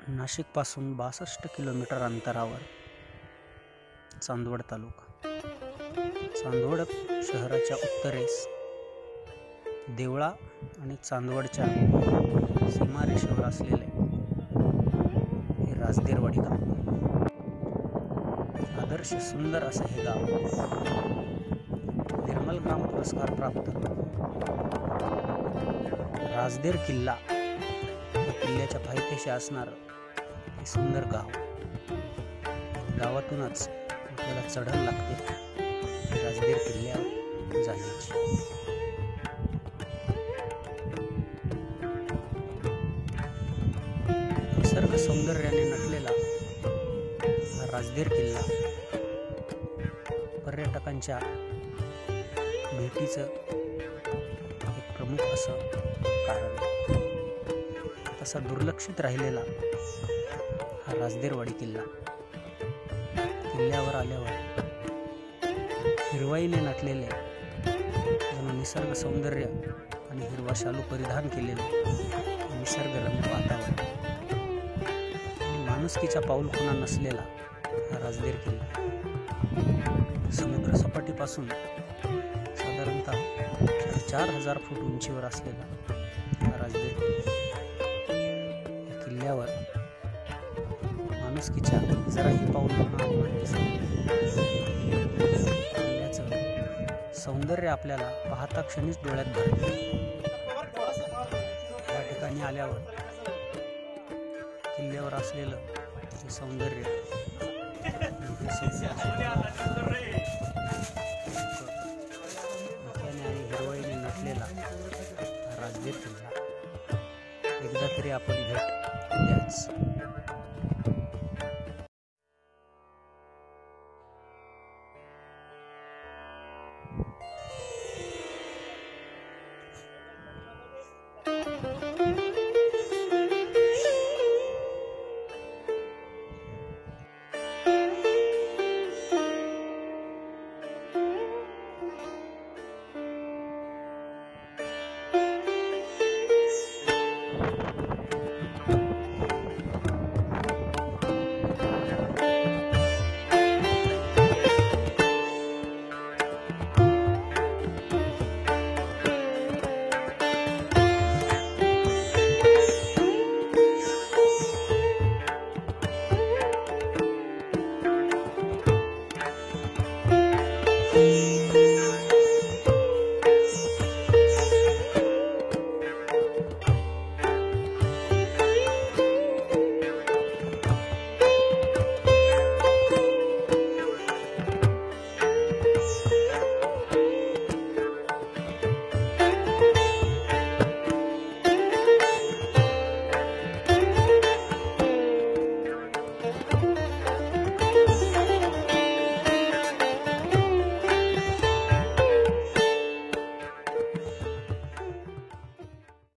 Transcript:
नाशिकपासून 62 kilometre अंतरावर चांदवड तालुका। चांदवड शहराच्या उत्तरेस देवळा आणि चांदवडच्या सीमारेषेवर असलेले हे राजदेरवाडी गाव। आदर्श सुंदर असे हे गाव निर्मल ग्राम पुरस्कार प्राप्त राजदेर किल्ला व किल्ल्याच्या पायथ्याशी असणार हे सुंदर गाव। गावातूनच आपल्याला चढण लागते राजदेर किल्ल्यावर जाण्याची। निसर्ग सौंदर्याने नटलेला हा राजदेर किल्ला पर्यटकांच्या भेटीचं एक प्रमुख असं कारण। तसा दुर्लक्षित राहिलेला हा राजदेरवाडी किल्ला किल्ल्यावर आल्यावर हिरवाईने नटलेले जणू निसर्ग सौंदर्य आणि हिरवा शालू परिधान केलेले निसर्गरम्य वातावरण आणि माणुसकीच्या पाऊलखुणा नसलेला हा राजदेर किल्ला समुद्र सपाटीपासून साधारणतः 4000 फूट उंचीवर असलेला हा राजदेर किल्ला। या किल्ल्यावर माणुसकीच्या जराही पाऊलखुणा किल्ल्याचं सौंदर्य आपल्याला पाहता क्षणीच डोळ्यात भरते। या ठिकाणी आल्यावर किल्ल्यावर असलेलं हे सौंदर्य आणि हिरवळीने नटलेला राजदेर किल्ला एकदा तरी आपण भेट द्याच।